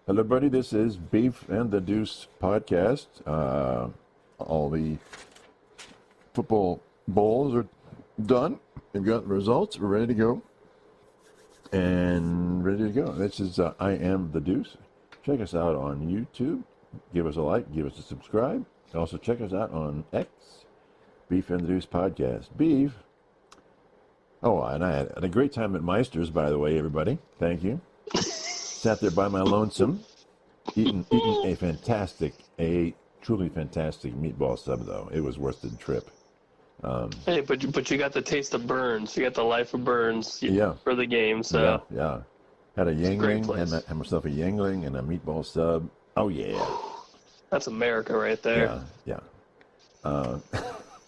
Hello, everybody. This is Beef and the Deuce podcast. All the football bowls are done. We've got the results. We're ready to go. This is I Am the Deuce. Check us out on YouTube. Give us a like. Give us a subscribe. Also, check us out on X, Beef and the Deuce podcast. Beef. Oh, and I had a great time at Meister's, by the way, everybody. Thank you. Sat there by my lonesome, eating a truly fantastic meatball sub, though. It was worth the trip. Hey, but you got the taste of Burns. You got the life of Burns for the game. So yeah. Had a Yangling, had myself a Yangling and a meatball sub. Oh, yeah. That's America right there. Yeah.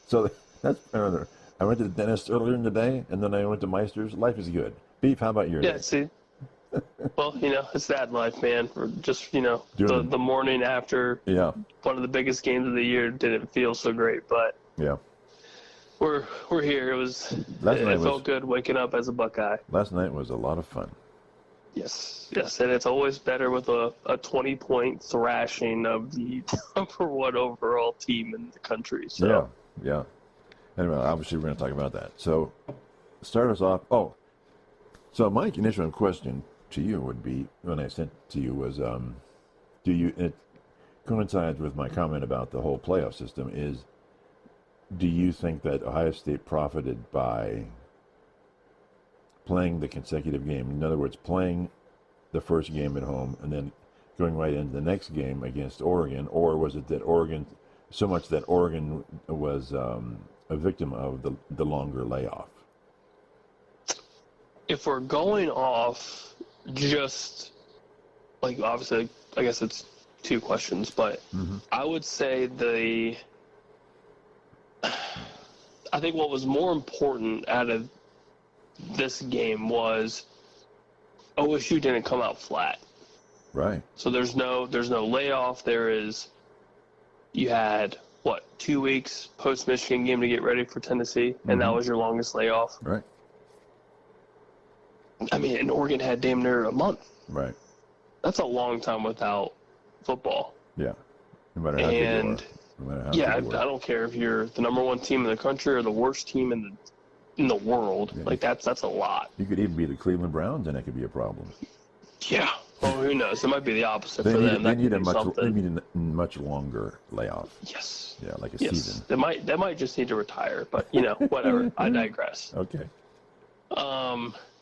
So that's another. I went to the dentist earlier in the day, and then I went to Meister's. Life is good. Beef, how about your day? See. Well, it's that life, man. We're just, the morning after one of the biggest games of the year didn't feel so great, but we're here. It felt good waking up as a Buckeye. Last night was a lot of fun. Yes, and it's always better with a 20-point thrashing of the number one overall team in the country. So. Yeah. Anyway, obviously we're going to talk about that. So, start us off. Oh, so my initial question to you would be, when I sent to you, was, it coincides with my comment about the whole playoff system, is, do you think that Ohio State profited by playing the consecutive game? In other words, playing the first game at home and then going right into the next game against Oregon, or was it that Oregon was a victim of the longer layoff? If we're going off just, obviously, I guess it's two questions, but I would say I think what was more important out of this game was OSU didn't come out flat. Right. So there's no layoff. You had 2 weeks post Michigan game to get ready for Tennessee, and that was your longest layoff. Right. I mean, and Oregon had damn near a month. Right. That's a long time without football. Yeah. No matter how good you are. I don't care if you're the number one team in the country or the worst team in the world. Yeah. That's a lot. You could even be the Cleveland Browns, and that could be a problem. Yeah. Well, who knows? It might be the opposite for them. They need a much longer layoff. Yes. Yeah, like a season. They might just need to retire, but whatever. I digress. Okay.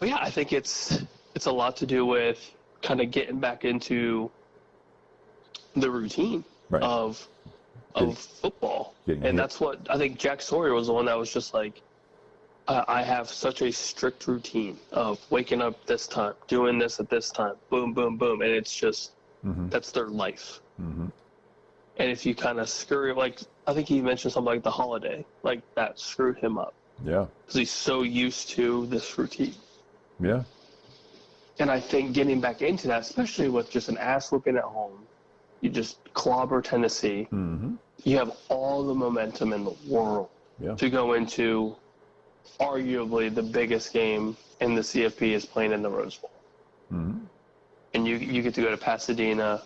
But yeah, I think it's a lot to do with kind of getting back into the routine of football, and that's what I think. Jack Sawyer was the one that was just like, I have such a strict routine of waking up this time, doing this at this time, boom, boom, boom, and it's just that's their life. And if you kind of screw, I think he mentioned something like the holiday, that screwed him up. Yeah, because he's so used to this routine. Yeah. And I think getting back into that, especially with just an ass whooping at home, you just clobber Tennessee. You have all the momentum in the world to go into arguably the biggest game in the CFP is playing in the Rose Bowl. And you get to go to Pasadena,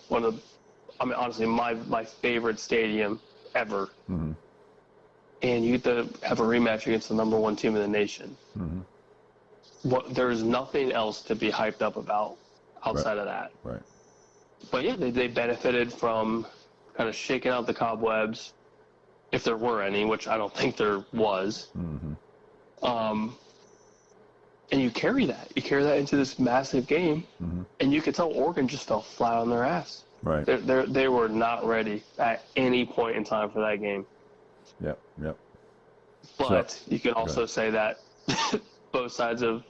honestly, my favorite stadium ever. And you get to have a rematch against the number one team in the nation. There's nothing else to be hyped up about outside of that. Right. But yeah, they benefited from kind of shaking out the cobwebs, if there were any, which I don't think there was. And you carry that. You carry that into this massive game, and you could tell Oregon just fell flat on their ass. Right. They were not ready at any point in time for that game. Yep. But you can also say that both sides of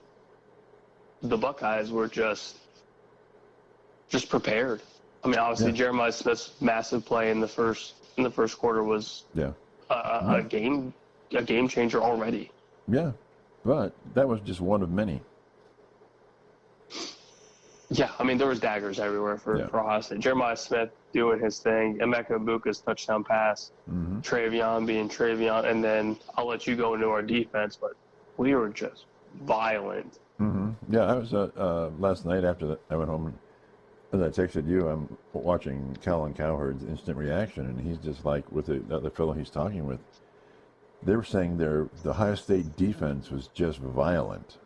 the Buckeyes were just prepared. I mean, obviously Jeremiah Smith's massive play in the first quarter was a game changer already. Yeah, but that was just one of many. Yeah, I mean, there was daggers everywhere for Ohio State. Jeremiah Smith doing his thing, Emeka Egbuka's touchdown pass, Travion being Travion, and then I'll let you go into our defense, but we were just violent. Yeah, I was last night after that. I went home as I texted you, I'm watching Colin Cowherd's instant reaction, and he's just like, with the other fellow he's talking with, they were saying the Ohio State defense was just violent,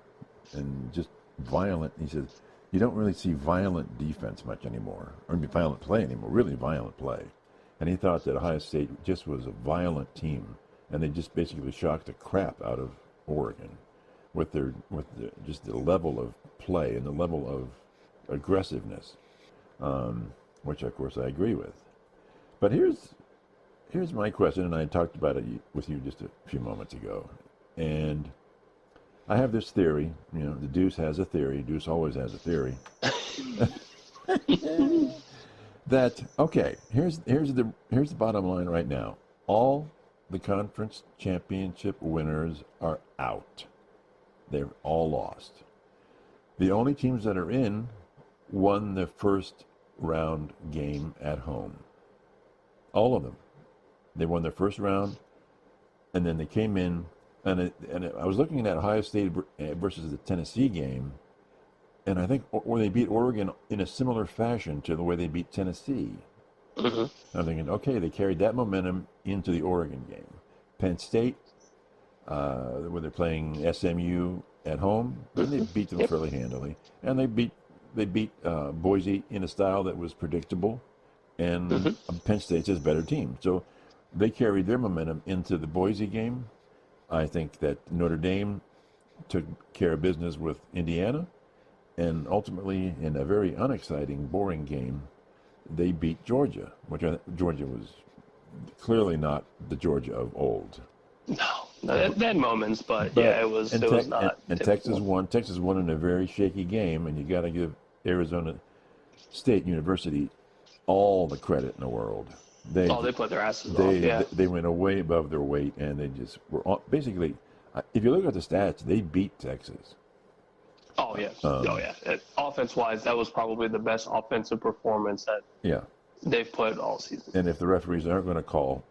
and just violent. He said, you don't really see violent defense much anymore, or violent play anymore, really violent play. And he thought that Ohio State just was a violent team, and they just basically shocked the crap out of Oregon with just the level of play and the level of aggressiveness, which of course I agree with. But here's my question, and I talked about it with you just a few moments ago, and I have this theory. You know, the Deuce has a theory. Deuce always has a theory. That here's the bottom line right now. All the conference championship winners are out. They're all lost. The only teams that are in won the first round game at home. All of them. They won their first round, and then they came in, and I was looking at Ohio State versus the Tennessee game, and I think where they beat Oregon in a similar fashion to the way they beat Tennessee. Mm-hmm. I'm thinking, okay, they carried that momentum into the Oregon game. Penn State, where they're playing SMU at home, and they beat them fairly handily, and they beat Boise in a style that was predictable, and Penn State's a better team. So they carried their momentum into the Boise game. I think that Notre Dame took care of business with Indiana, and ultimately, in a very unexciting, boring game, they beat Georgia, which Georgia was clearly not the Georgia of old. No, they had moments, but yeah, it was not. And Texas won. Texas won in a very shaky game, and you got to give Arizona State University all the credit in the world. They put their asses off. Yeah, they went way above their weight, and they just were basically. If you look at the stats, they beat Texas. Oh yeah, offense-wise, that was probably the best offensive performance that they've put all season. And if the referees aren't going to call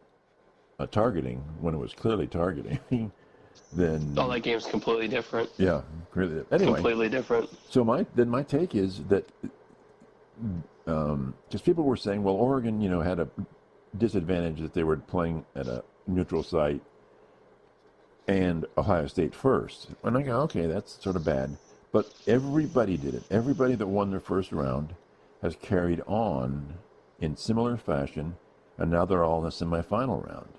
a targeting when it was clearly targeting, then that game's completely different. Yeah, really. Anyway, completely different. So my take is that because people were saying, well, Oregon, had a disadvantage that they were playing at a neutral site and Ohio State first. And I go, okay, that's sort of bad. But everybody did it. Everybody that won their first round has carried on in similar fashion, and now they're all in the semifinal round.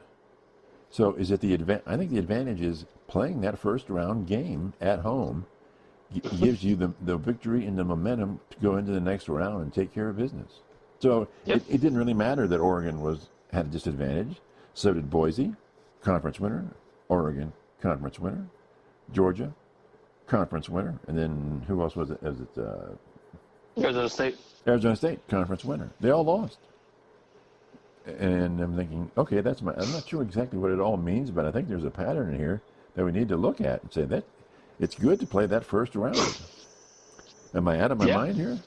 So is it I think the advantage is playing that first round game at home gives you the victory and the momentum to go into the next round and take care of business. So it didn't really matter that Oregon had a disadvantage. So did Boise, conference winner. Oregon, conference winner. Georgia, conference winner. And then who else was it? Arizona State. Arizona State, conference winner. They all lost. And I'm thinking, okay, I'm not sure exactly what it all means, but I think there's a pattern in here that we need to look at and say that it's good to play that first round. Am I out of my mind here?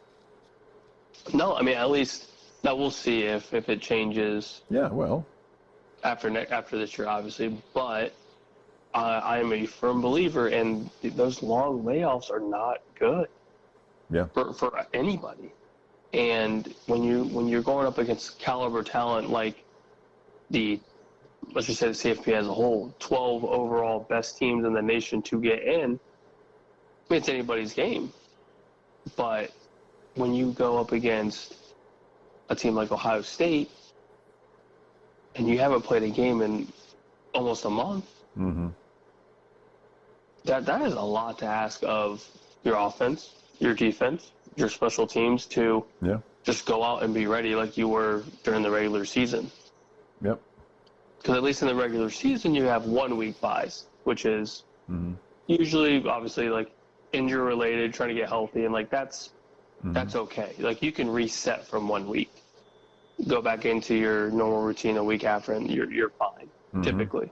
No, I mean, at least now we'll see if it changes. Yeah, well, after this year, obviously, but I am a firm believer, and those long layoffs are not good. Yeah. For anybody. And when you're going up against caliber talent like let's just say the CFP as a whole, 12 overall best teams in the nation to get in, it's anybody's game. But when you go up against a team like Ohio State and you haven't played a game in almost a month, that is a lot to ask of your offense, your defense, your special teams to just go out and be ready like you were during the regular season. Yep. Because at least in the regular season, you have 1 week buys, which is usually, obviously, like injury related, trying to get healthy, and that's okay. Like you can reset from 1 week, go back into your normal routine a week after, and you're fine. Typically,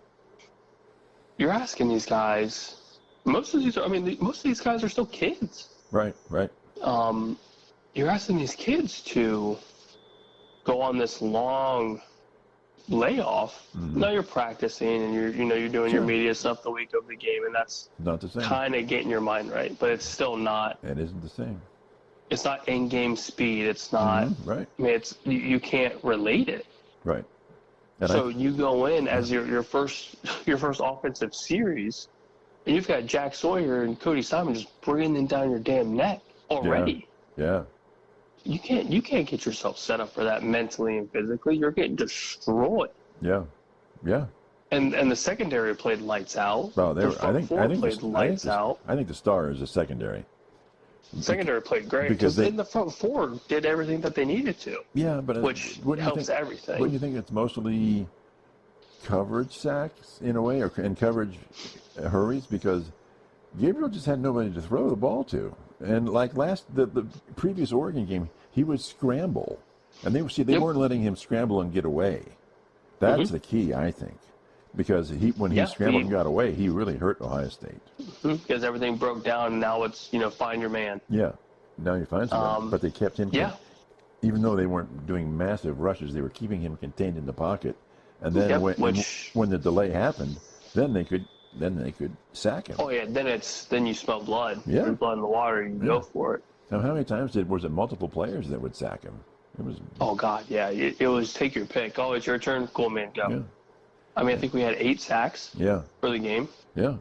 you're asking these guys. Most of these guys are still kids. Right. You're asking these kids to go on this long layoff. Now you're practicing and you're doing your media stuff the week of the game, and that's not the same. Kind of getting your mind right, but it's still not. It isn't the same. It's not in-game speed. It's not. Right. I mean, you can't relate it. Right. And so you go in as your first offensive series, and you've got Jack Sawyer and Cody Simon just breathing down your damn neck already. Yeah. You can't get yourself set up for that mentally and physically. You're getting destroyed. Yeah. Yeah. And the secondary played lights out. Well, the front four played lights out. I think the star is the secondary. Secondary played great because the front four did everything that they needed to. Yeah, but which helps everything. Wouldn't you think it's mostly coverage sacks in a way, and coverage hurries, because Gabriel just had nobody to throw the ball to, and like the previous Oregon game, he would scramble, and they weren't letting him scramble and get away. That's the key, I think. Because when he scrambled and got away, he really hurt Ohio State. Because everything broke down, and now it's, find your man. Yeah. Now you find someone. But they kept him. Yeah. Even though they weren't doing massive rushes, they were keeping him contained in the pocket. And then when the delay happened, then they could sack him. Oh yeah, then you smell blood. Yeah. There's blood in the water, you go for it. Now, how many times was it multiple players that would sack him? It was. Oh God, yeah. It was take your pick. Oh, it's your turn. Cool, man, go. Yeah. I mean, I think we had 8 sacks for the game. Yeah.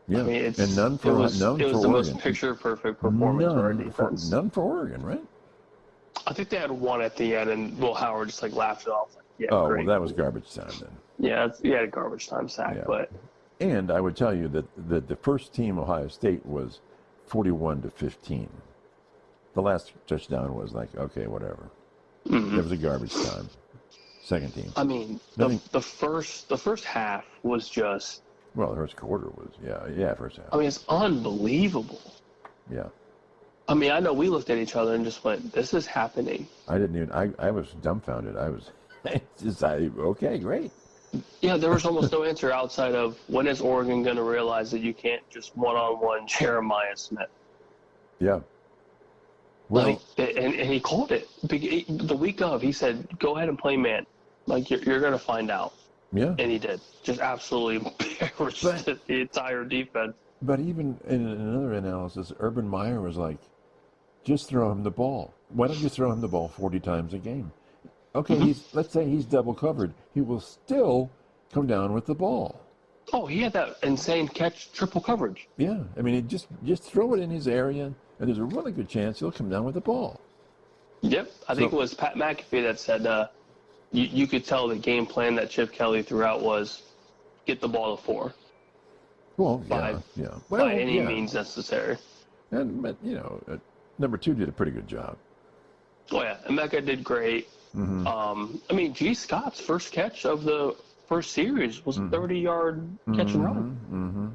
Yeah. I mean, and none for Oregon. It was the most picture-perfect performance for our defense. None for Oregon, right? I think they had one at the end, and Will Howard just laughed it off. Great. Well, that was garbage time then. Yeah, he had a garbage time sack, but. And I would tell you that the first team, Ohio State, was 41-15. The last touchdown was okay, whatever. It was a garbage time. Second team. I mean, the first half was just. Well, the first quarter was first half. I mean, it's unbelievable. Yeah. I mean, I know we looked at each other and just went, "This is happening." I didn't even. I was dumbfounded. I was just okay, great. Yeah, there was almost no answer outside of when is Oregon going to realize that you can't just one-on-one Jeremiah Smith. Yeah. Well, and he called it the week of. He said, "Go ahead and play man. You're going to find out." Yeah. And he did. Just absolutely embarrassed the entire defense. But even in another analysis, Urban Meyer was like, "Just throw him the ball. Why don't you throw him the ball 40 times a game?" Okay, let's say he's double covered. He will still come down with the ball. Oh, he had that insane catch, triple coverage. Yeah, I mean, just throw it in his area, and there's a really good chance he'll come down with the ball. Yep, I think it was Pat McAfee that said you could tell the game plan that Chip Kelly threw out was get the ball to 4. Well, by any means necessary. But number 2 did a pretty good job. Oh yeah, and Mecca did great. I mean, G. Scott's first catch of the first series was a 30-yard catch and run.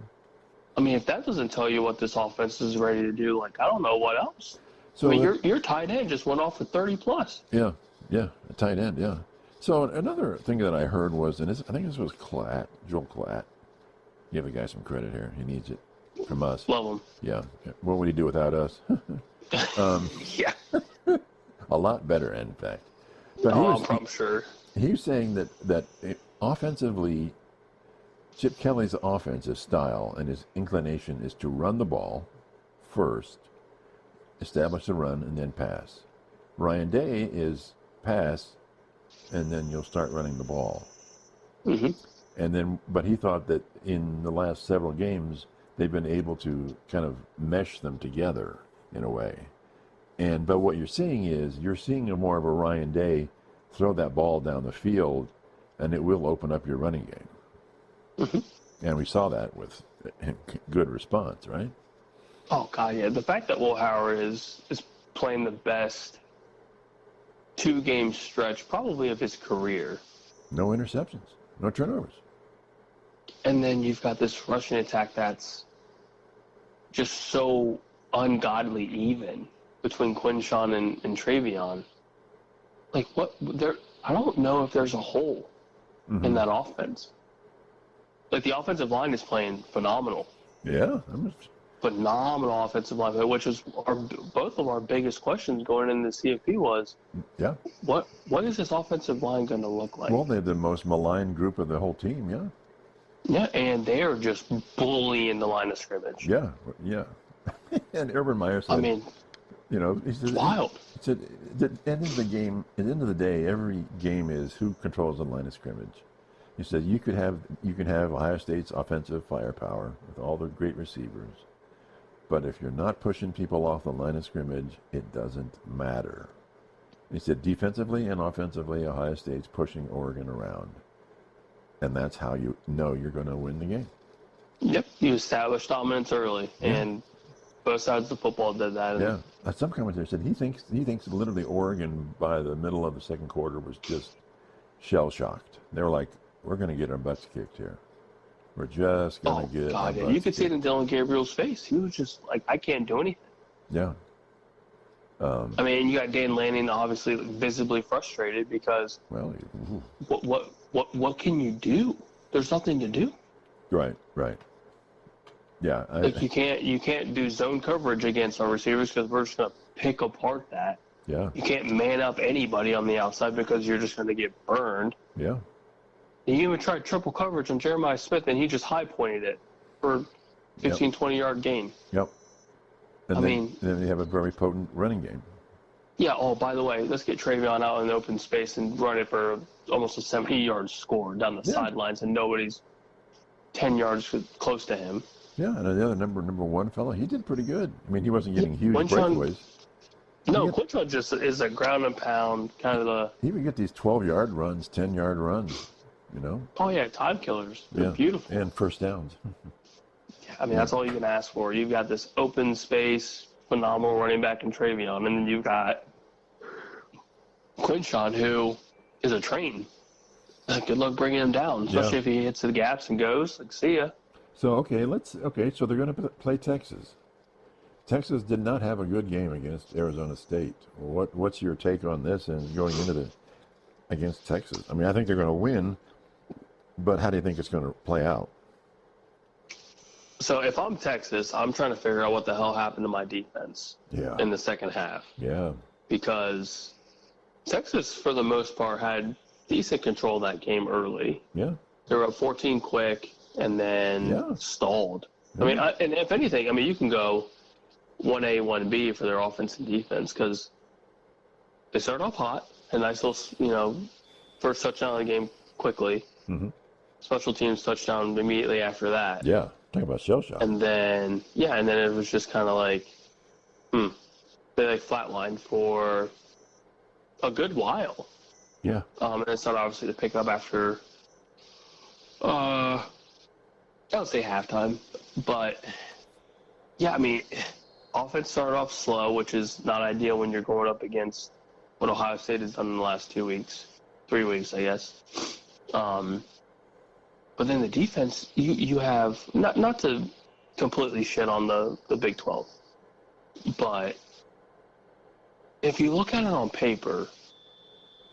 I mean, if that doesn't tell you what this offense is ready to do, I don't know what else. So I mean, your tight end just went off for 30+. Yeah, a tight end, yeah. So another thing that I heard was, and I think this was Joel Klatt. Give the guy some credit here. He needs it from us. Love him. Yeah. What would he do without us? Yeah. A lot better, in fact. But I'm sure. He was saying that offensively, Chip Kelly's offensive style and his inclination is to run the ball first, establish the run, and then pass. Ryan Day is pass, and then you'll start running the ball. But he thought that in the last several games, they've been able to kind of mesh them together in a way. But what you're seeing more of a Ryan Day throw that ball down the field, and it will open up your running game. And we saw that with good response, right? Oh God, yeah. The fact that Will Howard is playing the best 2-game stretch probably of his career. No interceptions, no turnovers. And then you've got this rushing attack that's just so ungodly even between Quinshawn and Travion. I don't know if there's a hole in that offense. The offensive line is playing phenomenal. Yeah. Phenomenal offensive line, which was both of our biggest questions going into the CFP was, what is this offensive line going to look like? Well, they're the most maligned group of the whole team, yeah. Yeah, and they are just bullying the line of scrimmage. Yeah. And Urban Meyer said, He said, It's wild. He said, at the end of the day, every game is who controls the line of scrimmage. He said you can have Ohio State's offensive firepower with all the great receivers, but if you're not pushing people off the line of scrimmage, it doesn't matter. He said defensively and offensively, Ohio State's pushing Oregon around, and that's how you know you're going to win the game. Yep, you established dominance early, and both sides of the football did that. Yeah, some commentator said he thinks literally Oregon by the middle of the second quarter was just shell shocked. They were like, "We're going to get our butts kicked here. We're just going to get." God, you could see it in Dylan Gabriel's face. He was just like, "I can't do anything." Yeah. I mean, you got Dan Lanning obviously visibly frustrated because what can you do? There's nothing to do. Right. Yeah. You can't do zone coverage against our receivers because we're just going to pick apart that. Yeah. You can't man up anybody on the outside because you're just going to get burned. Yeah. And you even tried triple coverage on Jeremiah Smith, and he just high pointed it for 15, 20-yard gain. Yep. And then you have a very potent running game. Yeah. Oh, by the way, let's get Travion out in the open space and run it for almost a 70-yard score down the sidelines, and nobody's 10 yards close to him. Yeah, and the other number one fellow, he did pretty good. I mean, he wasn't getting huge breakaways. No, Quinton just is a ground and pound kind of the. He would get these 12-yard runs, 10-yard runs, Oh yeah, time killers. They're beautiful. And first downs. I mean, that's all you can ask for. You've got this open space, phenomenal running back in Travion, and then you've got Quinton, who is a train. Good luck bringing him down, especially if he hits the gaps and goes. Like, see ya. So so they're going to play Texas. Texas did not have a good game against Arizona State. What's your take on this and going into against Texas? I mean, I think they're going to win, but how do you think it's going to play out? So if I'm Texas, I'm trying to figure out what the hell happened to my defense in the second half. Yeah. Because Texas, for the most part, had decent control of that game early. Yeah. They were up 14 quick and then stalled. Yeah. I mean, and if anything, I mean, you can go 1A, 1B for their offense and defense because they started off hot, and nice little, first touchdown of the game quickly. Mm-hmm. Special teams touchdown immediately after that. Yeah. Talk about shell shock. And then it was just kind of like, they flatlined for a good while. Yeah. And it started obviously to pick up after, I would say halftime. But, I mean, offense started off slow, which is not ideal when you're going up against what Ohio State has done in the last 3 weeks, I guess. But then the defense, you have, not to completely shit on the Big 12, but if you look at it on paper,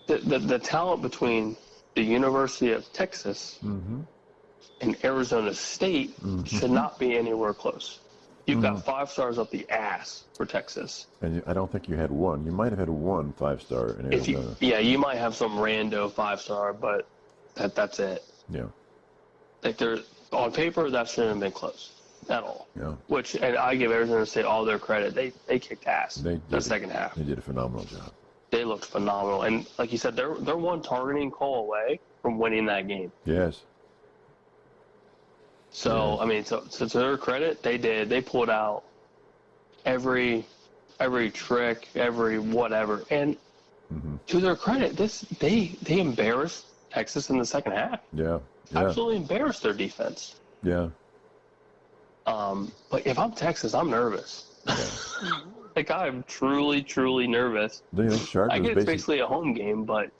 the talent between the University of Texas and Arizona State should not be anywhere close. You've got 5 stars up the ass for Texas. And I don't think you had one. You might have had one 5-star in Arizona. You might have some rando 5-star, but that's it. Yeah. Like on paper, that shouldn't have been close at all. Yeah. And I give Arizona State all their credit. They kicked ass in the second half. They did a phenomenal job. They looked phenomenal, and like you said, they're one targeting call away from winning that game. Yes. So I mean, so to their credit, they did. They pulled out every trick, every whatever, and to their credit, they embarrassed Texas in the second half. Yeah. Absolutely embarrassed their defense. Yeah. But if I'm Texas, I'm nervous. Yeah. Like, I'm truly, truly nervous. Do you think Shark? I get it's basically a home game, but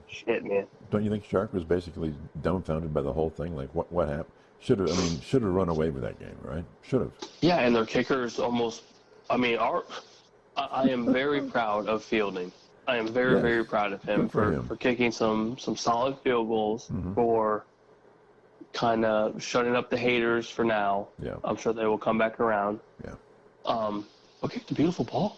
shit, man. Don't you think Shark was basically dumbfounded by the whole thing? Like, what happened? Should have run away with that game, right? Should have. Yeah, and their kickers almost. I mean, I am very proud of Fielding. I am very, very proud of him for kicking some solid field goals, for kind of shutting up the haters for now. Yeah. I'm sure they will come back around. Yeah. But kicked a beautiful ball.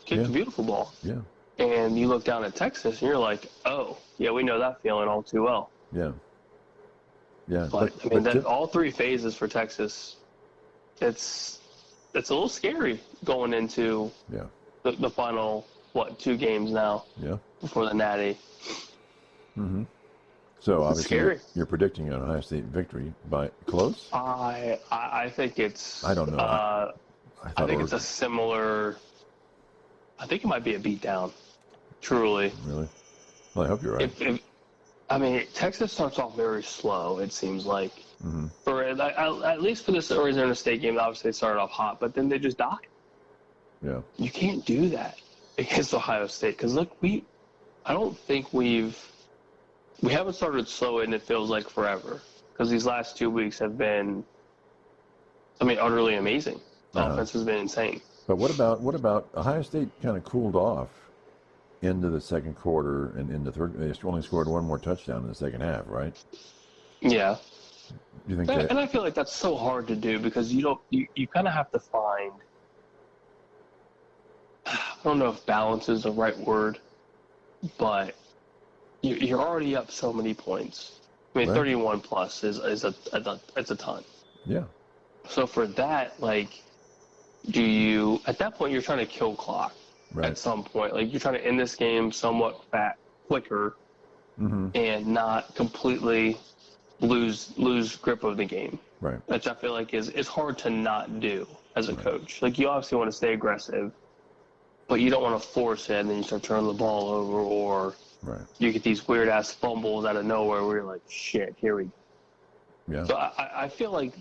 Kicked a beautiful ball. Yeah. And you look down at Texas, and you're like, oh, yeah, we know that feeling all too well. Yeah. Yeah. But I mean, all 3 phases for Texas, it's a little scary going into the final, 2 games now? Yeah. Before the Natty. Mm-hmm. So obviously you're predicting an Ohio State victory by close? I think it's... I don't know. I think it's a similar... I think it might be a beatdown. Truly. Really? Well, I hope you're right. Texas starts off very slow, it seems like. Mm-hmm. At least for this Arizona State game, obviously they started off hot, but then they just die. Yeah. You can't do that against Ohio State. Because, look, I don't think we haven't started slow, and it feels like forever. Because these last 2 weeks have been, utterly amazing. The offense has been insane. But what about Ohio State kind of cooled off into the second quarter and in the third? They only scored one more touchdown in the second half, right? Yeah. You think and I feel like that's so hard to do because you kind of have to find, I don't know if balance is the right word, but you're already up so many points. Right. 31 plus is a ton. Yeah. So for that, at that point, you're trying to kill clock at some point. You're trying to end this game somewhat quicker and not completely lose grip of the game. Right. Which I feel like is hard to not do as a coach. You obviously want to stay aggressive, but you don't want to force it and then you start turning the ball over or you get these weird-ass fumbles out of nowhere where you're like, shit, here we go. Yeah. So I feel like,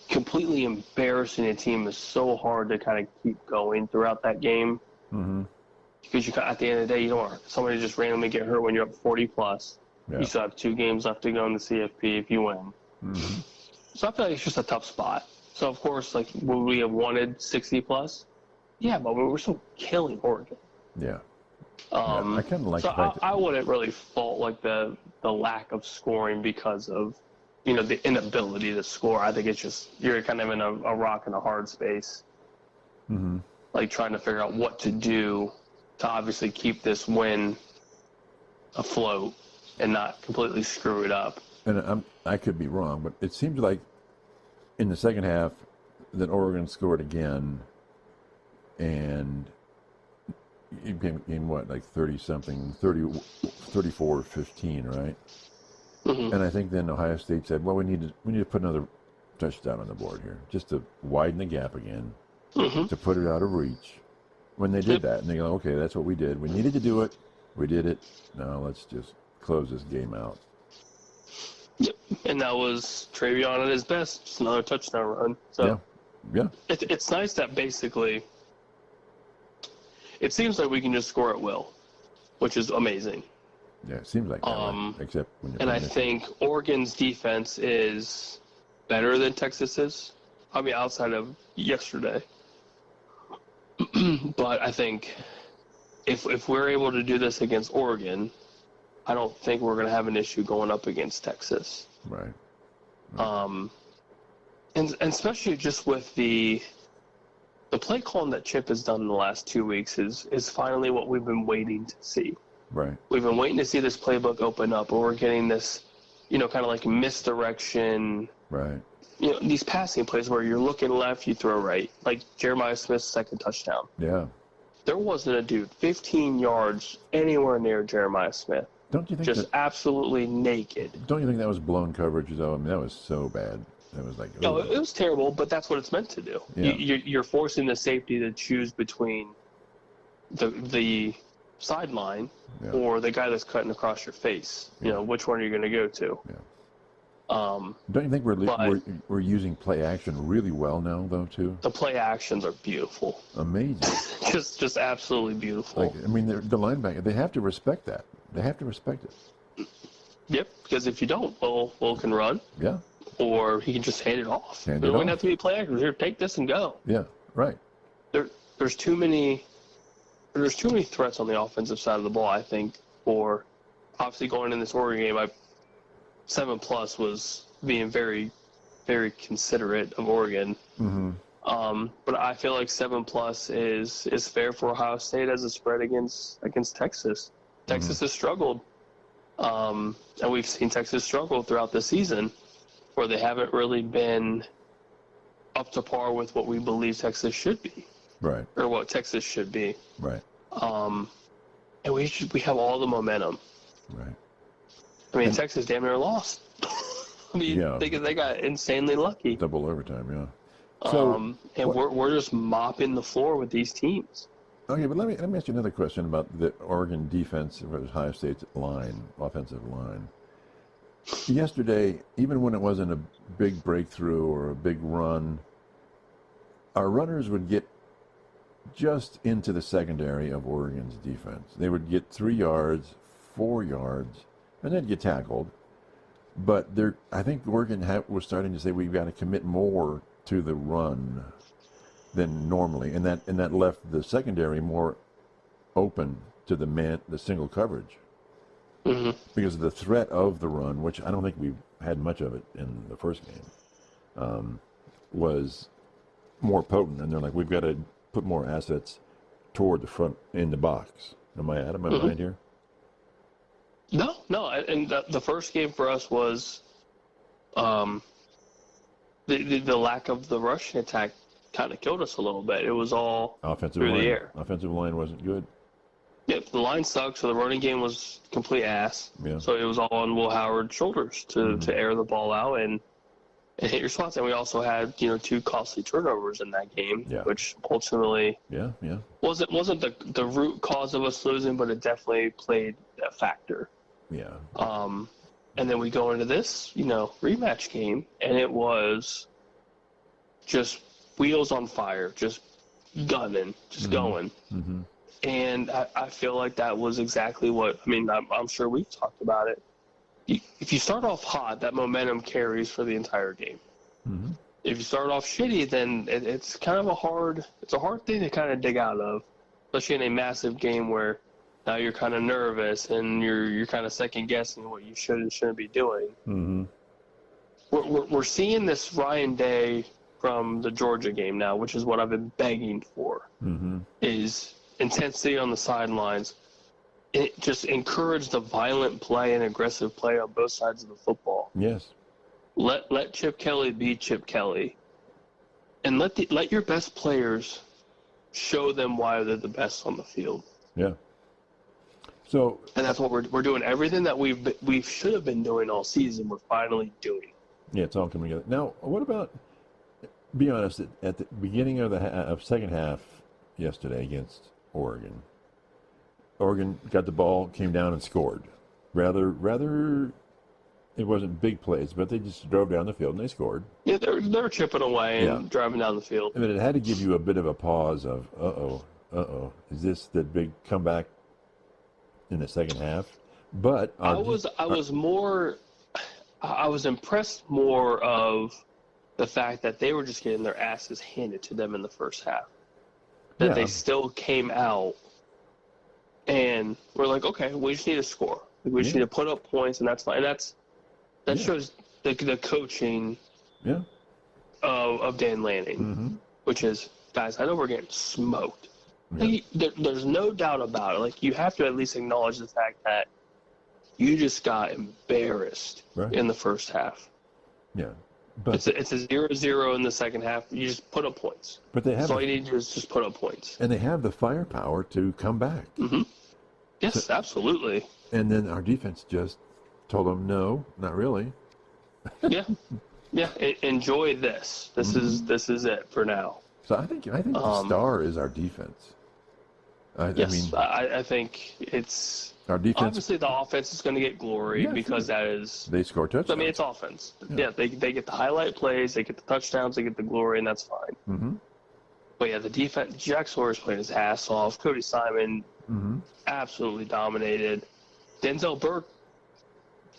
completely embarrassing a team is so hard to kind of keep going throughout that game. Mm-hmm. Because at the end of the day, you don't want somebody to just randomly get hurt when you're up 40 plus. Yeah. You still have 2 games left to go in the CFP if you win. Mm-hmm. So I feel like it's just a tough spot. So of course, would we have wanted 60 plus? Yeah, but we're still killing Oregon. Yeah. I kind of like. So I wouldn't really fault the lack of scoring because of the inability to score. I think it's just you're kind of in a rock and a hard space. Mm-hmm. Trying to figure out what to do to obviously keep this win afloat and not completely screw it up. And I could be wrong, but it seems like in the second half that Oregon scored again, and it became what, 30-something, 34-15, right? Mm-hmm. And I think then Ohio State said, well, we need to put another touchdown on the board here, just to widen the gap again, to put it out of reach. When they did that, and they go, okay, that's what we did. We needed to do it. We did it. Now let's just close this game out. Yep. And that was Travion at his best. Just another touchdown run. So yeah. It's nice that basically it seems like we can just score at will, which is amazing. Yeah, it seems like that, right? Except when you're and I think Oregon's defense is better than Texas's. Outside of yesterday. But I think if we're able to do this against Oregon, I don't think we're going to have an issue going up against Texas. Right. And especially just with the play calling that Chip has done in the last 2 weeks is finally what we've been waiting to see. Right. We've been waiting to see this playbook open up, or we're getting this, kind of misdirection. Right. These passing plays where you're looking left, you throw right. Like Jeremiah Smith's second touchdown. Yeah. There wasn't a dude 15 yards anywhere near Jeremiah Smith. Don't you think just absolutely naked? Don't you think that was blown coverage, though? That was so bad. That was No, it was terrible, but that's what it's meant to do. Yeah. You're forcing the safety to choose between the sideline or the guy that's cutting across your face. Which one are you going to go to? Yeah. Don't you think we're using play action really well now, though, too? The play actions are beautiful. Amazing. just absolutely beautiful. The linebacker, they have to respect that. They have to respect it. Yep, because if you don't, Will can run. Yeah. Or he can just hand it off. It wouldn't have to be play action. Here, take this and go. Yeah, right. There's too many threats on the offensive side of the ball, I think, for obviously going in this Oregon game. 7+ was being very, very considerate of Oregon. Mm-hmm. But I feel like 7+ is fair for Ohio State as a spread against Texas. Texas has struggled, and we've seen Texas struggle throughout the season, where they haven't really been up to par with what we believe Texas should be. Right. Or what Texas should be. Right. And we have all the momentum. Right. I mean, Texas damn near lost. I mean, they got insanely lucky. Double overtime, yeah. So, and we're just mopping the floor with these teams. Okay, but let me ask you another question about the Oregon defense versus Ohio State's offensive line. Yesterday, even when it wasn't a big breakthrough or a big run, our runners would get just into the secondary of Oregon's defense. They would get 3 yards, 4 yards, and they'd get tackled. But I think Oregon was starting to say we've got to commit more to the run than normally, and that left the secondary more open to the single coverage. Mm-hmm. Because of the threat of the run, which I don't think we had much of it in the first game, was more potent. And they're like, we've got to put more assets toward the front in the box. Am I out of my mind here? No. And the first game for us was the lack of the rushing attack kind of killed us a little bit. It was all through the air. Offensive line wasn't good. Yep, the line sucked, so the running game was complete ass. Yeah. So it was all on Will Howard's shoulders to air the ball out and hit your spots. And we also had 2 costly turnovers in that game, which ultimately wasn't the root cause of us losing, but it definitely played a factor. Yeah. And then we go into this rematch game, and it was just wheels on fire, just gunning, just going. Mm-hmm. And I feel like that was exactly what, I'm sure we've talked about it. If you start off hot, that momentum carries for the entire game. Mm-hmm. If you start off shitty, then it's kind of a hard thing to kind of dig out of, especially in a massive game where now you're kind of nervous and you're kind of second guessing what you should and shouldn't be doing. Mm-hmm. We're seeing this Ryan Day from the Georgia game now, which is what I've been begging for, is intensity on the sidelines. It just encouraged the violent play and aggressive play on both sides of the football. Yes. Let Chip Kelly be Chip Kelly, and let your best players show them why they're the best on the field. Yeah. So. And that's what we're doing. Everything that we should have been doing all season, we're finally doing. Yeah, it's all coming together. Now, what about? Be honest. At the beginning of the second half yesterday against Oregon got the ball, came down and scored. Rather, it wasn't big plays, but they just drove down the field and they scored. Yeah, they're chipping away and driving down the field. I mean, it had to give you a bit of a pause of, is this the big comeback in the second half? But I was impressed more of the fact that they were just getting their asses handed to them in the first half. That they still came out and we're like, okay, we just need to score. We just need to put up points, and that's fine. And that shows the coaching of Dan Lanning, which is, guys, I know we're getting smoked. Yeah. There's no doubt about it. Like, you have to at least acknowledge the fact that you just got embarrassed in the first half. Yeah. But it's a 0-0 in the second half. You just put up points. But they have all you need to do is just put up points. And they have the firepower to come back. Mm-hmm. Yes, absolutely. And then our defense just told them, no, not really. Yeah. Enjoy this. This is it for now. So I think the star is our defense. I think it's. Our defense, obviously, the offense is going to get glory because that is. They score touchdowns. I mean, it's offense. Yeah, they get the highlight plays, they get the touchdowns, they get the glory, and that's fine. Mm-hmm. But the defense. Jack Sawyer's playing his ass off. Cody Simon absolutely dominated. Denzel Burke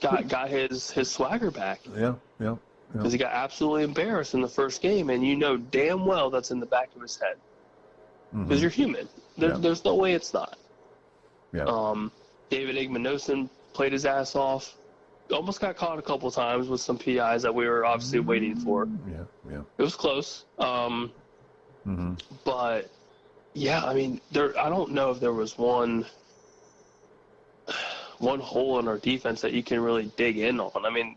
got his swagger back. Yeah. Because he got absolutely embarrassed in the first game, and damn well that's in the back of his head. Because you're human. There's no way it's not. Yeah. David Igmanosin played his ass off. Almost got caught a couple times with some PIs that we were obviously waiting for. Yeah. It was close. But I mean, I don't know if there was one hole in our defense that you can really dig in on. I mean,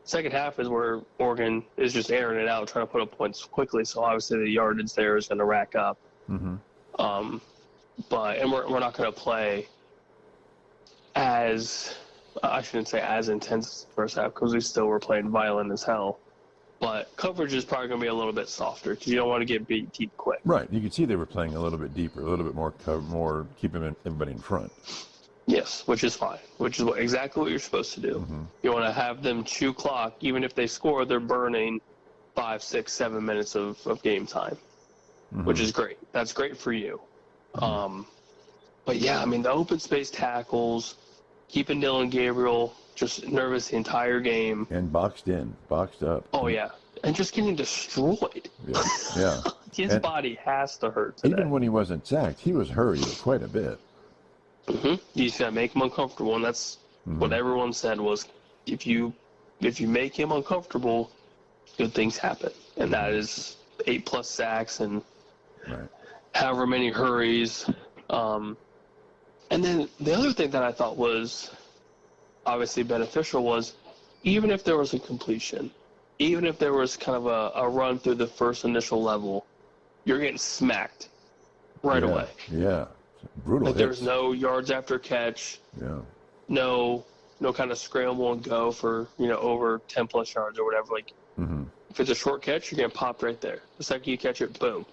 second half is where Oregon is just airing it out, trying to put up points quickly. So obviously the yardage there is going to rack up. Mm-hmm. And we're not going to play as, I shouldn't say as intense as the first half because we still were playing violent as hell. But coverage is probably going to be a little bit softer because you don't want to get beat deep quick. Right. You could see they were playing a little bit deeper, a little bit more keeping everybody in front. Yes, which is fine, which is exactly what you're supposed to do. Mm-hmm. You want to have them chew clock. Even if they score, they're burning 5, 6, 7 minutes of game time, which is great. That's great for you. But yeah, I mean, the open space tackles, keeping Dylan Gabriel just nervous the entire game. And boxed up. Oh, yeah. And just getting destroyed. Yeah. His body has to hurt today. Even when he wasn't sacked, he was hurried quite a bit. You just got to make him uncomfortable, and that's what everyone said was if you make him uncomfortable, good things happen. And that is 8+ sacks and however many hurries. And then the other thing that I thought was obviously beneficial was even if there was a completion, even if there was kind of a run through the first initial level, you're getting smacked right away. Yeah. Brutal. Like there's no yards after catch. Yeah. No kind of scramble and go for, over 10+ yards or whatever. Like if it's a short catch, you're getting popped right there. The second you catch it, boom.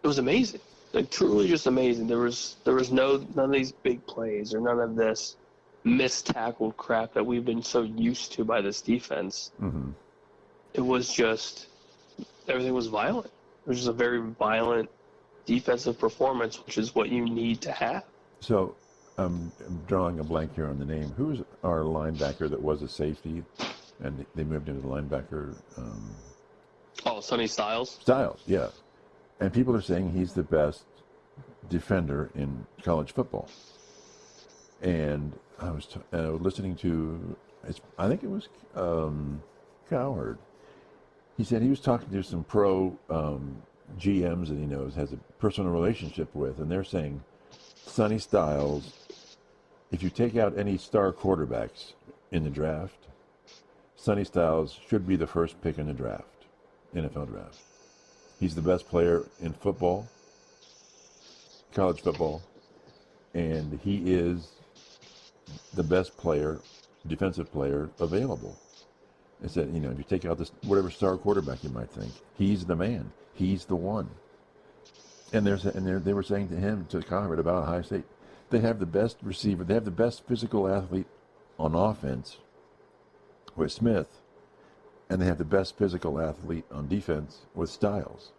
It was amazing. Like truly just amazing. There was none of these big plays or none of this missed tackled crap that we've been so used to by this defense. It was just everything was violent. It was just a very violent defensive performance, which is what you need to have. So I'm drawing a blank here on the name. Who's our linebacker that was a safety and they moved him to the linebacker? Sonny Styles? Styles, yeah. And people are saying he's the best defender in college football. And I was listening to, I think it was Cowherd. He said he was talking to some pro GMs that he knows, has a personal relationship with, and they're saying Sonny Styles, if you take out any star quarterbacks in the draft, Sonny Styles should be the first pick in the draft, NFL draft. He's the best player in football, college football, and he is the best player, defensive player available. It said, if you take out this whatever star quarterback you might think, he's the man. He's the one. And they were saying to him, to Conrad about Ohio State, they have the best receiver, they have the best physical athlete on offense with Smith, and they have the best physical athlete on defense with Styles.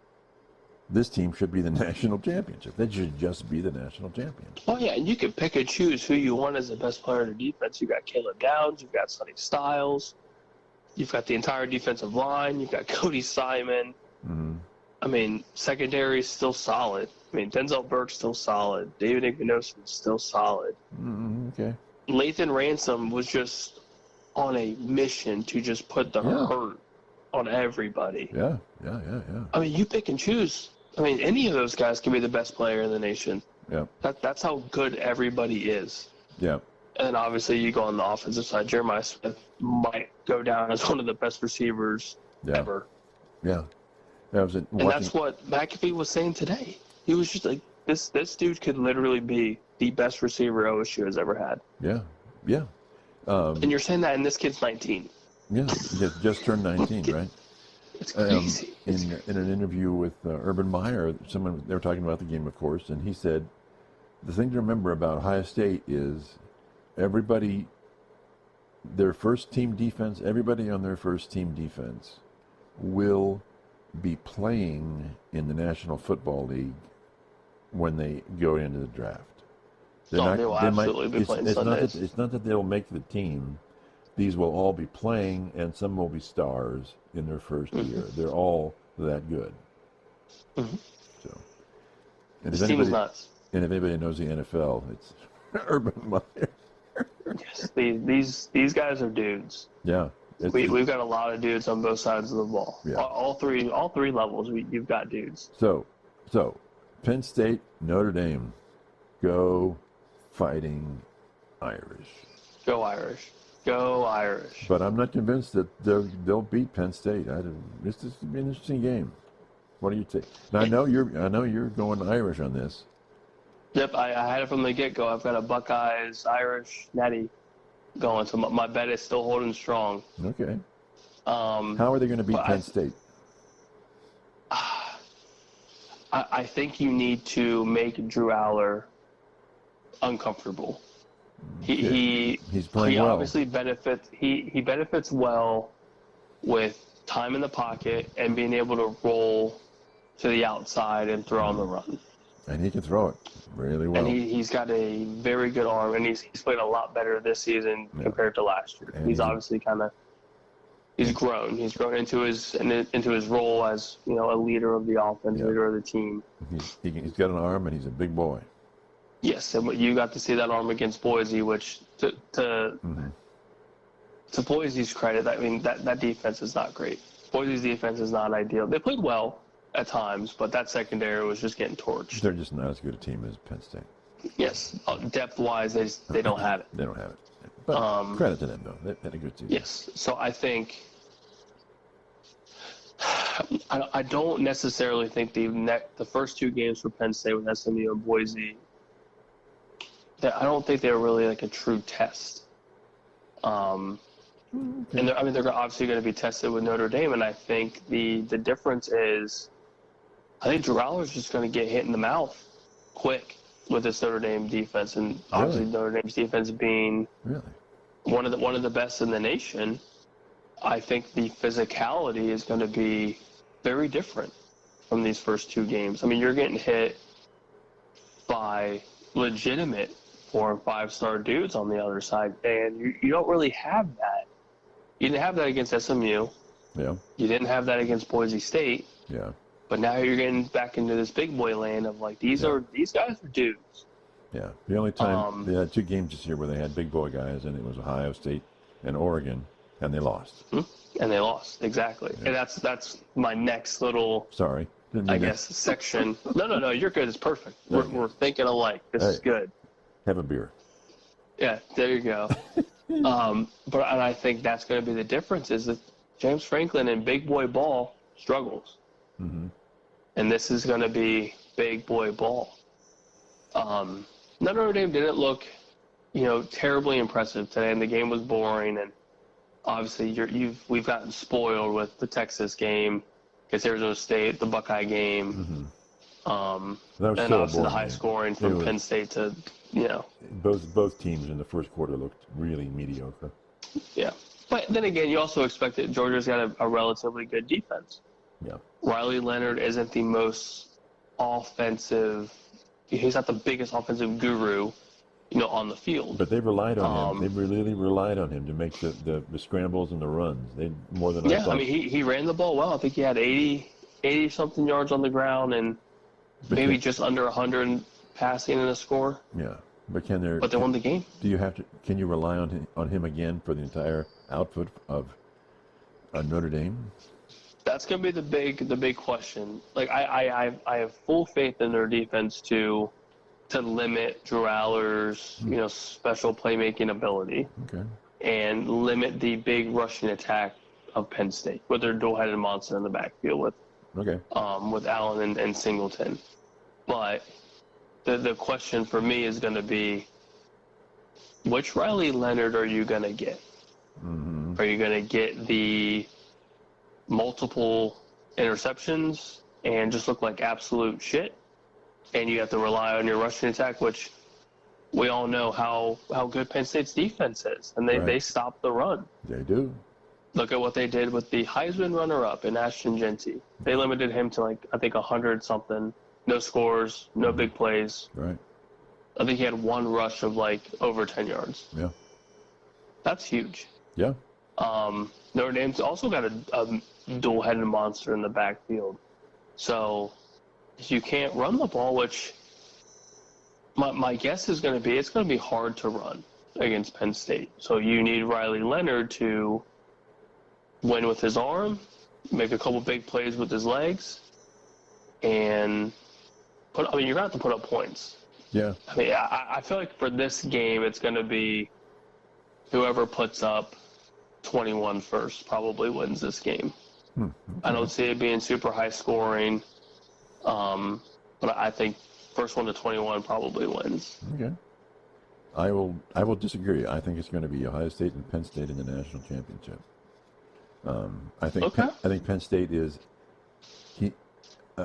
This team should be the national championship. They should just be the national champions. Oh, yeah, and you can pick and choose who you want as the best player in the defense. You've got Caleb Downs, you've got Sonny Styles, you've got the entire defensive line, you've got Cody Simon. I mean, secondary is still solid. I mean, Denzel Burke's still solid. David Igbenogson is still solid. Okay. Lathan Ransom was just on a mission to just put the hurt on everybody. Yeah. I mean, you pick and choose. I mean, any of those guys can be the best player in the nation. Yeah. That's how good everybody is. Yeah. And obviously, you go on the offensive side. Jeremiah Smith might go down as one of the best receivers ever. Yeah. And that's what McAfee was saying today. He was just like, this dude could literally be the best receiver OSU has ever had. Yeah. And you're saying that, and this kid's 19. Yeah, just turned 19, right? It's crazy. In an interview with Urban Meyer, they were talking about the game, of course, and he said, the thing to remember about Ohio State is everybody on their first team defense will be playing in the National Football League when they go into the draft. They will absolutely be playing Sundays. It's not that they'll make the team. These will all be playing, and some will be stars in their first year. They're all that good. So, and this team's nuts. And if anybody knows the NFL, it's Urban Meyer. Yes, these guys are dudes. Yeah. We've got a lot of dudes on both sides of the ball. Yeah. All three levels, you've got dudes. So, Penn State, Notre Dame, go Fighting Irish. Go Irish. Go Irish. But I'm not convinced that they'll beat Penn State. This is an interesting game. What do you take? Now I know you're going Irish on this. Yep, I had it from the get-go. I've got a Buckeyes, Irish, Natty going, so my bet is still holding strong. Okay. How are they going to beat Penn State? I think you need to make Drew Aller uncomfortable. He's playing well. He obviously benefits. He benefits well with time in the pocket and being able to roll to the outside and throw on the run. And he can throw it really well. And he's got a very good arm, and he's played a lot better this season compared to last year. And he's obviously he's grown. He's grown into his role as a leader of the offense, leader of the team. He's got an arm, and he's a big boy. Yes, and you got to see that arm against Boise, which to Boise's credit, that defense is not great. Boise's defense is not ideal. They played well at times, but that secondary was just getting torched. They're just not as good a team as Penn State. Yes, depth-wise, they don't have it. They don't have it. But credit to them, though. They had a good season. Yes, so I think I don't necessarily think the first two games for Penn State with SMU and Boise, I don't think they were really like a true test. And they're obviously going to be tested with Notre Dame, and I think the difference is I think Drew Aller's just going to get hit in the mouth quick with this Notre Dame defense, and obviously Notre Dame's defense being one of the best in the nation. I think the physicality is going to be very different from these first two games. I mean, you're getting hit by legitimate 4- and 5-star dudes on the other side, and you don't really have that. You didn't have that against SMU. Yeah. You didn't have that against Boise State. Yeah. But now you're getting back into this big boy land of these guys are dudes. Yeah. The only time they had two games this year where they had big boy guys, and it was Ohio State and Oregon, and they lost. And they lost, exactly. Yeah. And that's my next little section. No, you're good. It's perfect. We're thinking alike. This is good. Have a beer. Yeah, there you go. But I think that's going to be the difference is that James Franklin in big boy ball struggles. Mm-hmm. And this is going to be big boy ball. Notre Dame didn't look, terribly impressive today, and the game was boring. And obviously, we've gotten spoiled with the Texas game, against Arizona State, the Buckeye game, and obviously the high scoring from Penn State to, Both teams in the first quarter looked really mediocre. Yeah. But then again, you also expect that Georgia's got a relatively good defense. Yeah. Riley Leonard isn't the most offensive. He's not the biggest offensive guru, on the field. But they relied on him. They really relied on him to make the scrambles and the runs. They more than I thought. He ran the ball well. I think he had 80 something yards on the ground and maybe just under 100 passing in a score. Yeah. But they won the game. Can you rely on him again for the entire output of Notre Dame? That's going to be the big question. I have full faith in their defense to limit Drew Aller's special playmaking ability. Okay. And limit the big rushing attack of Penn State with their dual-headed monster in the backfield with Allen and Singleton. But the question for me is going to be, which Riley Leonard are you going to get? Mm-hmm. Are you going to get the multiple interceptions and just look like absolute shit, and you have to rely on your rushing attack, which we all know how good Penn State's defense is, and they stop the run. They do. Look at what they did with the Heisman runner-up in Ashton Genty. They limited him to 100-something, no scores, no big plays. Right. I think he had one rush of over 10 yards. Yeah. That's huge. Yeah. Notre Dame's also got a dual-headed monster in the backfield. So if you can't run the ball, which my guess is going to be, it's going to be hard to run against Penn State. So you need Riley Leonard to win with his arm, make a couple big plays with his legs, and you're going to have to put up points. Yeah. I feel like for this game, it's going to be whoever puts up 21 first probably wins this game. Okay. I don't see it being super high scoring. But I think first one to 21 probably wins. Okay. I will disagree. I think it's going to be Ohio State and Penn State in the national championship. I think Penn State is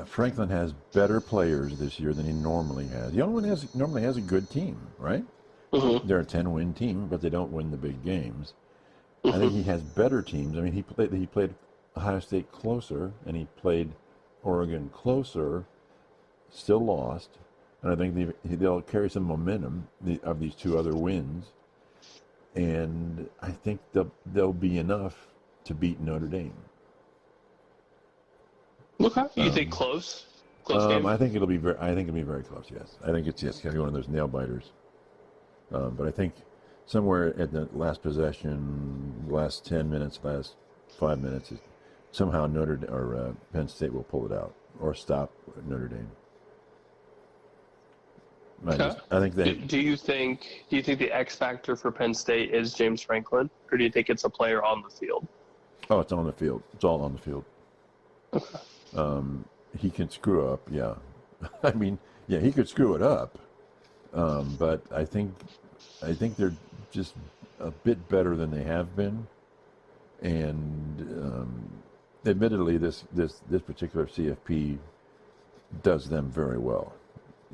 Franklin has better players this year than he normally has. He normally has a good team, right? Mm-hmm. They're a 10-win team, but they don't win the big games. Mm-hmm. I think he has better teams. I mean, he played Ohio State closer, and he played Oregon closer. Still lost, and I think they'll carry some momentum of these two other wins, and I think they'll be enough to beat Notre Dame. Okay. You think close? Close game? I think it'll be very close. Yes, I think it's going to be one of those nail biters. But I think somewhere at the last possession, last 10 minutes, last 5 minutes, somehow Penn State will pull it out or stop Notre Dame. Okay. I think they. Do you think the X factor for Penn State is James Franklin, or do you think it's a player on the field? Oh, it's on the field. It's all on the field. Okay. He can screw up. Yeah, I mean, yeah, he could screw it up. But I think they're just a bit better than they have been, and admittedly, this particular CFP does them very well.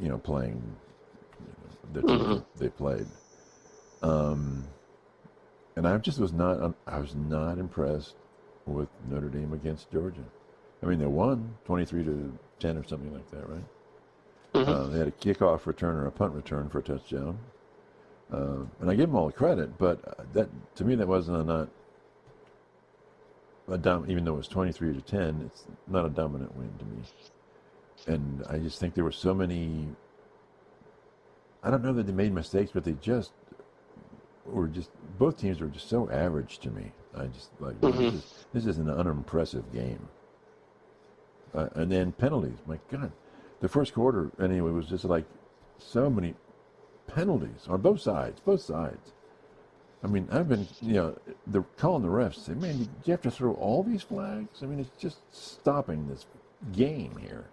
You know, playing the team they played, and I just was not impressed with Notre Dame against Georgia. I mean, they won 23-10 or something like that, right? Mm-hmm. They had a kickoff return or a punt return for a touchdown, and I give them all the credit. But that to me, that wasn't even though it was 23-10, it's not a dominant win to me. And I just think there were so many. I don't know that they made mistakes, but they just were both teams were just so average to me. I just like this is an unimpressive game. And then penalties, my God, the first quarter anyway was just like so many penalties on both sides. Both sides. I mean, I've been they're calling the refs. Say, man, do you have to throw all these flags? I mean, it's just stopping this game here.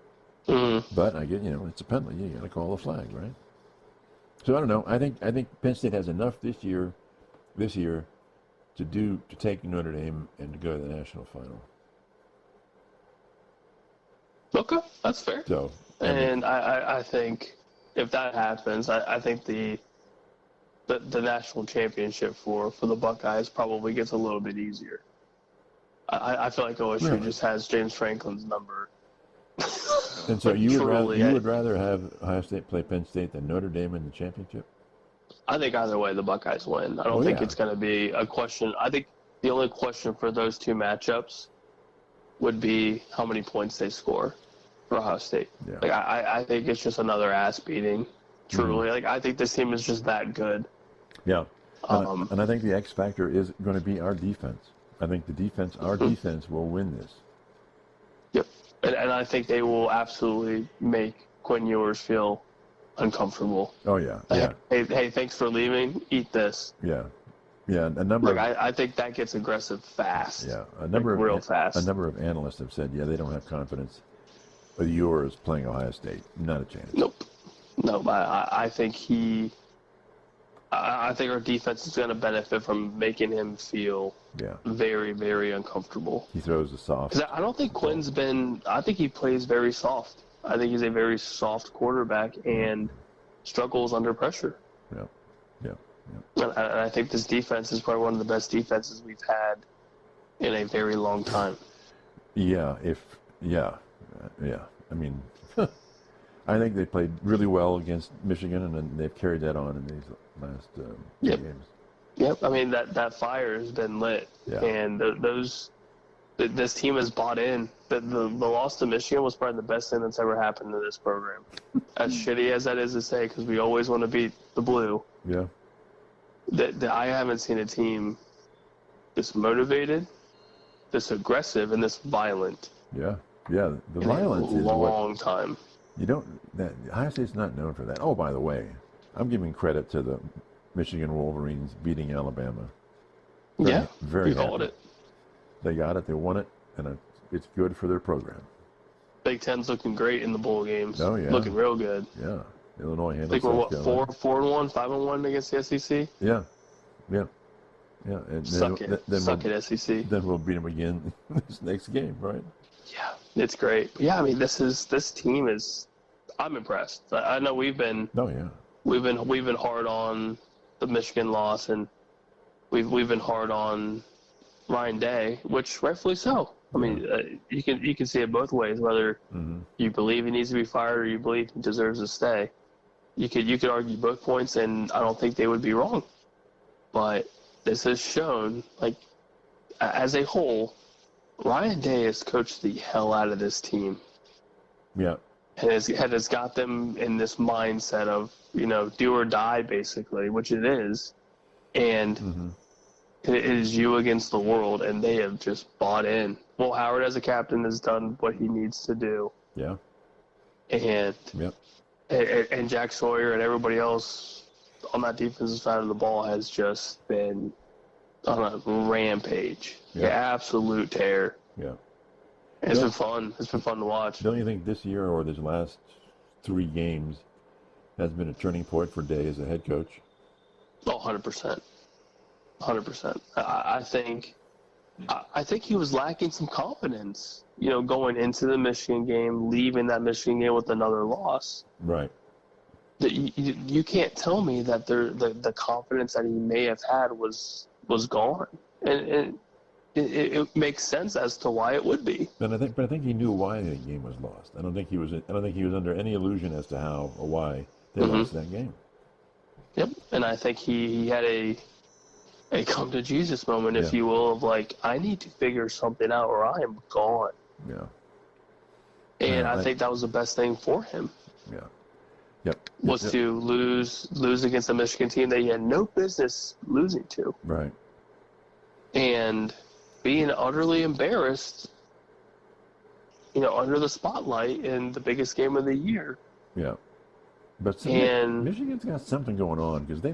Mm-hmm. But I get, it's a penalty. You got to call the flag, right? So I don't know. I think Penn State has enough this year to take Notre Dame and to go to the national final. Okay, that's fair. So, and I think if that happens, I think the national championship for the Buckeyes probably gets a little bit easier. I feel like OSU just has James Franklin's number. And so you would rather have Ohio State play Penn State than Notre Dame in the championship? I think either way the Buckeyes win. I don't think it's going to be a question. I think the only question for those two matchups would be how many points they score for Ohio State. Yeah. Like I think it's just another ass beating. Truly, Mm-hmm. like I think this team is just that good. Yeah, and I think the X factor is going to be our defense. I think our defense will win this. Yep, and I think they will absolutely make Quinn Ewers feel uncomfortable. Oh yeah, like, Hey, thanks for leaving. Eat this. Yeah. I think that gets aggressive fast. Yeah, real fast. A number of analysts have said, they don't have confidence with Ewers playing Ohio State. Not a chance. Nope. No, I think I think our defense is going to benefit from making him feel very, very uncomfortable. He throws the soft. Because I don't think Quinn's been. I think he plays very soft. I think he's a very soft quarterback and struggles under pressure. Yeah. And I think this defense is probably one of the best defenses we've had in a very long time. Yeah. I mean, I think they played really well against Michigan, and then they've carried that on in these last games. Yep. I mean, that fire has been lit, and this team has bought in. The loss to Michigan was probably the best thing that's ever happened to this program. As shitty as that is to say, because we always want to beat the blue. Yeah. I haven't seen a team this motivated, this aggressive, and this violent. Yeah. The violence is long time. Ohio State's not known for that. Oh, by the way, I'm giving credit to the Michigan Wolverines beating Alabama. Very you called it. They got it. They won it, and it's good for their program. Big Ten's looking great in the bowl games. Oh, yeah. Looking real good. Yeah. Illinois I handled think we're, South Carolina. 4-1, 5-1 against the SEC? Yeah. Yeah. Yeah. And Suck it. Suck it, SEC. Then we'll beat them again this next game, right? Yeah, it's great. Yeah, I mean, this team is. I'm impressed. I know we've been. Oh, yeah. We've been hard on the Michigan loss, and we've been hard on Ryan Day, which rightfully so. I mean, you can see it both ways. Whether you believe he needs to be fired or you believe he deserves to stay, you could argue both points, and I don't think they would be wrong. But this has shown, like, as a whole, Ryan Day has coached the hell out of this team. Yeah. And has got them in this mindset of, do or die, basically, which it is. And it is you against the world, and they have just bought in. Will Howard, as a captain, has done what he needs to do. Yeah. And Jack Sawyer and everybody else on that defensive side of the ball has just been on a rampage. Yeah. Absolute tear. Yeah. It's been fun. It's been fun to watch. Don't you think this year or this last 3 games has been a turning point for Day as a head coach? Oh, 100%. 100%. I think he was lacking some confidence, going into the Michigan game, leaving that Michigan game with another loss. Right. You can't tell me that the confidence that he may have had was gone. And it makes sense as to why it would be. But I think he knew why the game was lost. I don't think he was under any illusion as to how or why they lost that game. Yep, and I think he had a come to Jesus moment, if you will, of like, I need to figure something out or I am gone. Yeah. And I think that was the best thing for him. Yeah. Yep. Was to lose against a Michigan team that he had no business losing to. Right. And being utterly embarrassed, under the spotlight in the biggest game of the year. Yeah. But Michigan's got something going on because they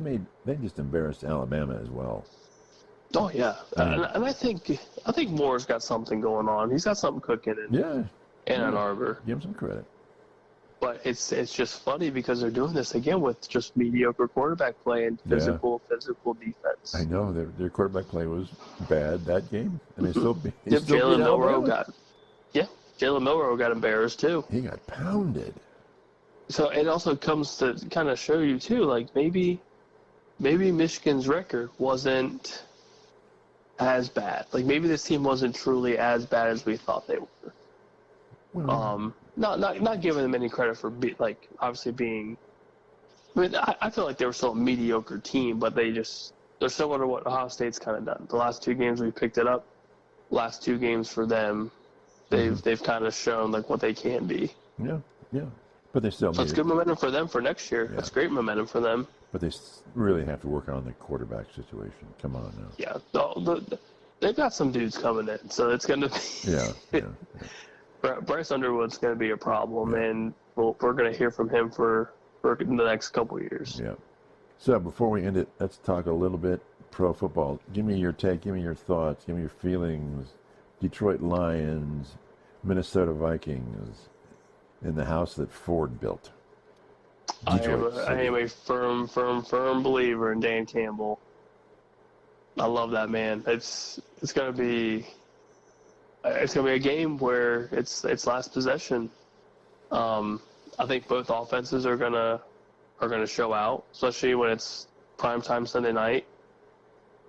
just embarrassed Alabama as well. Oh yeah, and I think Moore's got something going on. He's got something cooking in Ann Arbor. Give him some credit. But it's just funny because they're doing this again with just mediocre quarterback play and physical defense. I know their quarterback play was bad that game, and they still beat Jalen Milroe got embarrassed too. He got pounded. So it also comes to kind of show you too, like maybe Michigan's record wasn't as bad. Like maybe this team wasn't truly as bad as we thought they were. Well, not giving them any credit for obviously being. I mean, I feel like they were still a mediocre team, but they're similar to what Ohio State's kind of done. The last 2 games we picked it up. Last 2 games for them, they've kind of shown like what they can be. Yeah. But they still. That's good momentum for them for next year. Yeah. That's great momentum for them. But they really have to work on the quarterback situation. Come on now. Yeah, they've got some dudes coming in, so it's going to be. Yeah. Bryce Underwood's going to be a problem, and we're going to hear from him for the next couple of years. Yeah. So before we end it, let's talk a little bit pro football. Give me your take. Give me your thoughts. Give me your feelings. Detroit Lions, Minnesota Vikings. In the house that Ford built. I am a firm believer in Dan Campbell. I love that man. It's gonna be a game where it's last possession. I think both offenses are gonna show out, especially when it's primetime Sunday night.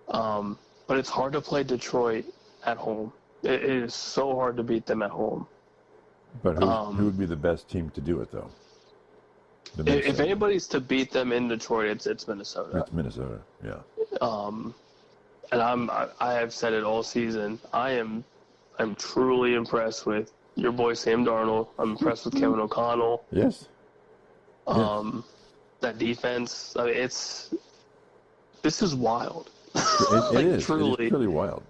But it's hard to play Detroit at home. It is so hard to beat them at home. But who would be the best team to do it, though? If anybody's to beat them in Detroit, it's Minnesota. It's Minnesota, yeah. And I have said it all season. I'm truly impressed with your boy Sam Darnold. I'm impressed with Kevin O'Connell. Yes. That defense. I mean, this is wild. It is. Truly. It's really wild.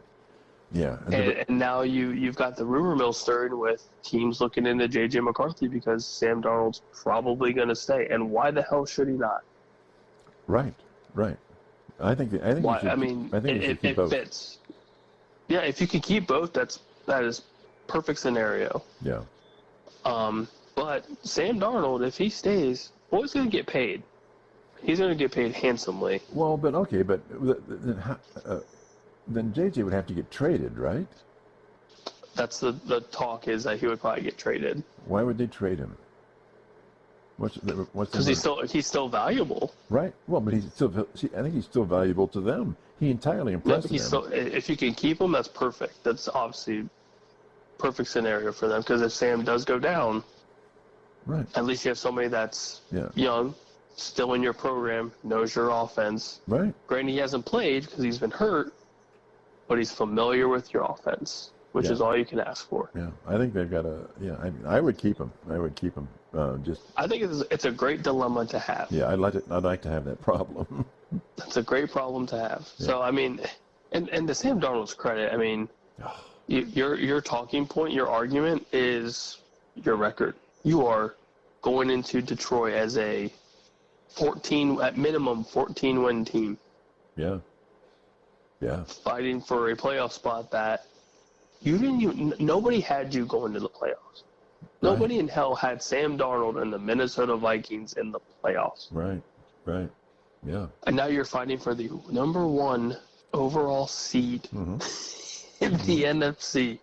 Yeah. And now you've got the rumor mill stirring with teams looking into J.J. McCarthy because Sam Darnold's probably going to stay. And why the hell should he not? Right. I think it fits. Yeah, if you can keep both, that is perfect scenario. Yeah. But Sam Darnold, if he stays, boy's going to get paid. He's going to get paid handsomely. Well, but okay, but then JJ would have to get traded, right? That's the talk is that he would probably get traded. Why would they trade him? Because he's still valuable. Right. Well, but I think he's still valuable to them. He entirely impressed them. If you can keep him, that's perfect. That's obviously perfect scenario for them. Because if Sam does go down, right, at least you have somebody that's young, still in your program, knows your offense. Right. Granted, he hasn't played because he's been hurt, but he's familiar with your offense, which is all you can ask for. Yeah, I think they've got I would keep him. I think it's a great dilemma to have. Yeah, I'd like to have that problem. That's a great problem to have. Yeah. So I mean, and to Sam Darnold's credit, I mean, your talking point, your argument is your record. You are going into Detroit as a at minimum 14-win team. Yeah. Yeah. Fighting for a playoff spot that nobody had you going to the playoffs. Right. Nobody in hell had Sam Darnold and the Minnesota Vikings in the playoffs. Right. Right. Yeah. And now you're fighting for the number 1 overall seed in the NFC.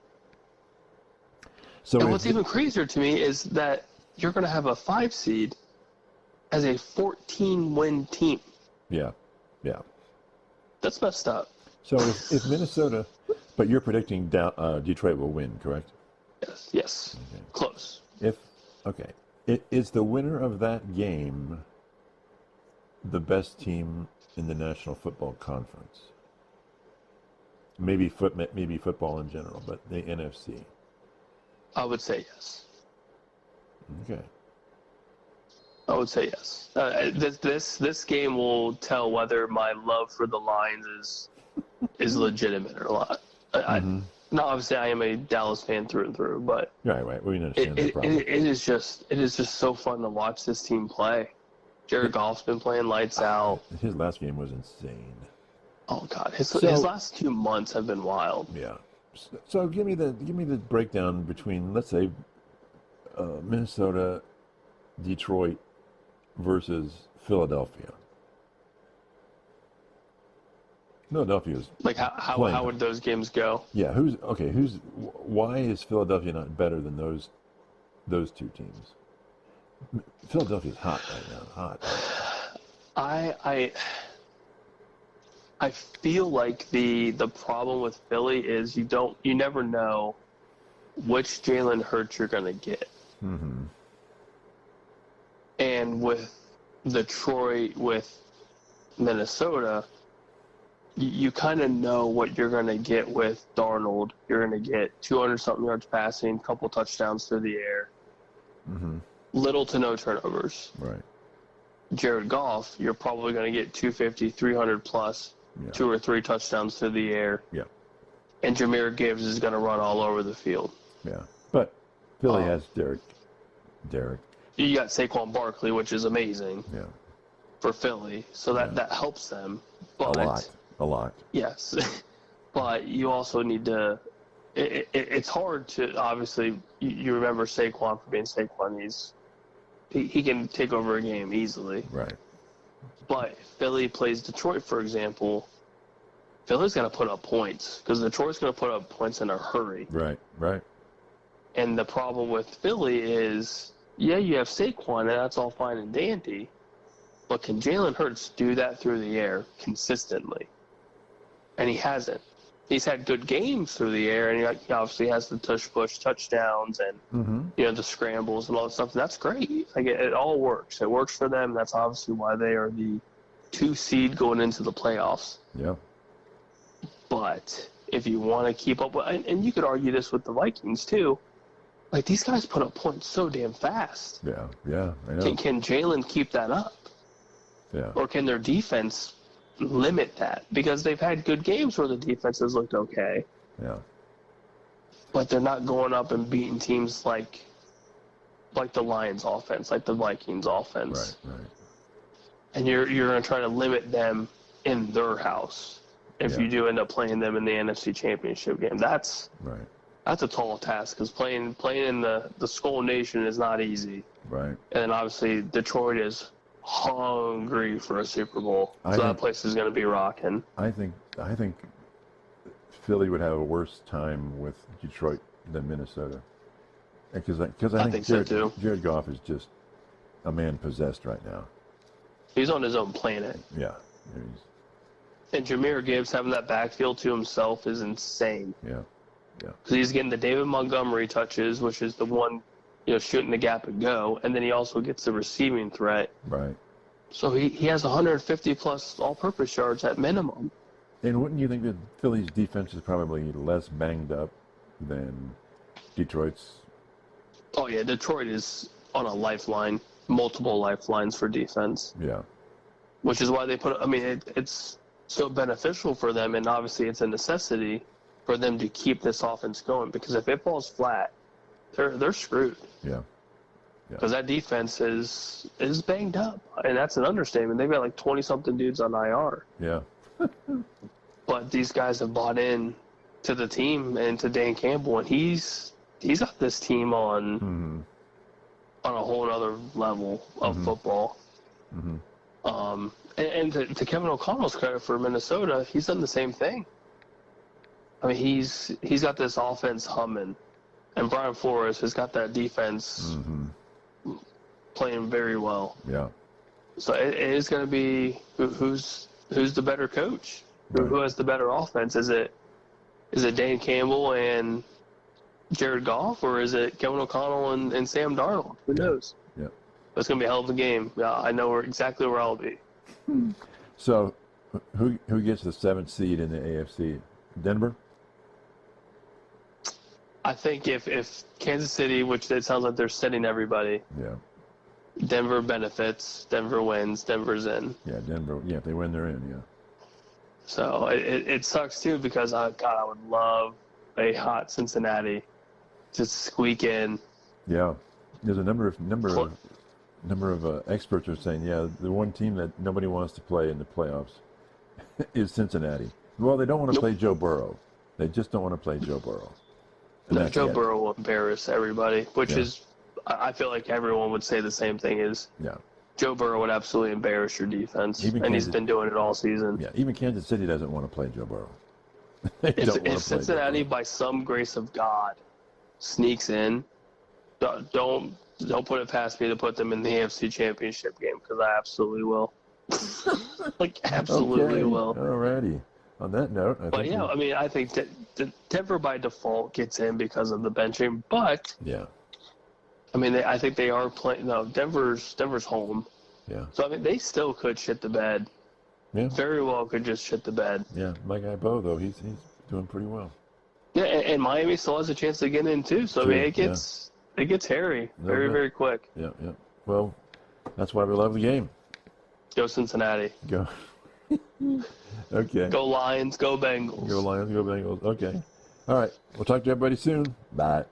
And what's even crazier to me is that you're going to have a 5 seed as a 14-win team. Yeah. Yeah. That's messed up. So if Minnesota, but you're predicting Detroit will win, correct? Yes. Okay. Close. Is the winner of that game the best team in the National Football Conference? Maybe football in general, but the NFC. I would say yes. Okay. I would say yes. This game will tell whether my love for the Lions is legitimate or not. Now, obviously, I am a Dallas fan through and through, but right. We understand that problem. It is just so fun to watch this team play. Jared Goff's been playing lights out. His last game was insane. Oh God, his last 2 months have been wild. Yeah. So give me the breakdown between, let's say, Minnesota, Detroit versus Philadelphia. Philadelphia's like how would those games go? Yeah, why is Philadelphia not better than those two teams? Philadelphia's hot right now. Hot. I feel like the problem with Philly is you never know which Jalen Hurts you're going to get. Mm-hmm. And with Detroit, with Minnesota, you kind of know what you're going to get with Darnold. You're going to get 200-something yards passing, couple touchdowns through the air, little to no turnovers. Right. Jared Goff, you're probably going to get 250, 300 plus, 2 or 3 touchdowns through the air. Yeah. And Jahmyr Gibbs is going to run all over the field. Yeah. But Philly has Derek. You got Saquon Barkley, which is amazing. Yeah. For Philly, so that helps them. But a lot. Yes, but you also need to. It's hard to obviously. You remember Saquon for being Saquon. He can take over a game easily. Right. But if Philly plays Detroit, for example, Philly's going to put up points because Detroit's going to put up points in a hurry. Right. And the problem with Philly is, you have Saquon, and that's all fine and dandy, but can Jalen Hurts do that through the air consistently? And he hasn't. He's had good games through the air, and he obviously has the tush-push touchdowns and the scrambles and all that stuff. And that's great. Like it all works. It works for them. That's obviously why they are the 2 seed going into the playoffs. Yeah. But if you want to keep up with, and you could argue this with the Vikings too, like these guys put up points so damn fast. Yeah, I know. Can Jalen keep that up? Yeah. Or can their defense limit that? Because they've had good games where the defense has looked okay. Yeah. But they're not going up and beating teams like the Lions offense, like the Vikings offense. Right. And you're going to try to limit them in their house if you do end up playing them in the NFC Championship game. That's that's a tall task because playing in the Skull Nation is not easy. Right. And then obviously Detroit is hungry for a Super Bowl, so that place is going to be rocking. I think Philly would have a worse time with Detroit than Minnesota, because I think so too. Jared Goff is just a man possessed right now. He's on his own planet. Yeah. And Jahmyr Gibbs having that backfield to himself is insane. Yeah. Because he's getting the David Montgomery touches, which is the one, shooting the gap and go, and then he also gets the receiving threat. Right. So he has 150 plus all-purpose yards at minimum. And wouldn't you think that Philly's defense is probably less banged up than Detroit's? Oh yeah, Detroit is on a lifeline, multiple lifelines for defense. Yeah. Which is why they put. I mean, it's so beneficial for them, and obviously it's a necessity for them to keep this offense going. Because if it falls flat, they're screwed. Yeah. Because that defense is banged up, and that's an understatement. They've got like 20-something dudes on IR. Yeah. But these guys have bought in to the team and to Dan Campbell, and he's got this team on a whole other level of football. Mm-hmm. And to Kevin O'Connell's credit for Minnesota, he's done the same thing. I mean, he's got this offense humming, and Brian Flores has got that defense playing very well. Yeah. So it is going to be who's the better coach, who has the better offense. Is it Dan Campbell and Jared Goff, or is it Kevin O'Connell and Sam Darnold? Who knows? Yeah. It's going to be a hell of a game. I know exactly where I'll be. So, who gets the 7th seed in the AFC? Denver? I think if Kansas City, which it sounds like they're sitting everybody, Denver benefits, Denver wins, Denver's in. Yeah, Denver. Yeah, if they win, they're in. Yeah. So it sucks too because I would love a hot Cincinnati to squeak in. Yeah, there's a number of experts are saying, the one team that nobody wants to play in the playoffs is Cincinnati. Well, they don't want to play Joe Burrow. They just don't want to play Joe Burrow. No, Joe Burrow will embarrass everybody, which is, I feel like everyone would say the same thing is. Yeah. Joe Burrow would absolutely embarrass your defense, he's been doing it all season. Yeah, even Kansas City doesn't want to play Joe Burrow. If Cincinnati, by some grace of God, sneaks in, don't put it past me to put them in the AFC Championship game, because I absolutely will. Absolutely will. Alrighty. On that note, I think that Denver by default gets in because of the benching, but I think they are playing. No, Denver's home. Yeah. So they still could shit the bed. Yeah. Very well could just shit the bed. Yeah, my guy Bo though, he's doing pretty well. Yeah, and Miami still has a chance to get in too. So it gets hairy very quick. Yeah. Well, that's why we love the game. Go Cincinnati. Go. Okay. Go Lions. Go Bengals. Go Lions. Go Bengals. Okay. All right. We'll talk to everybody soon. Bye.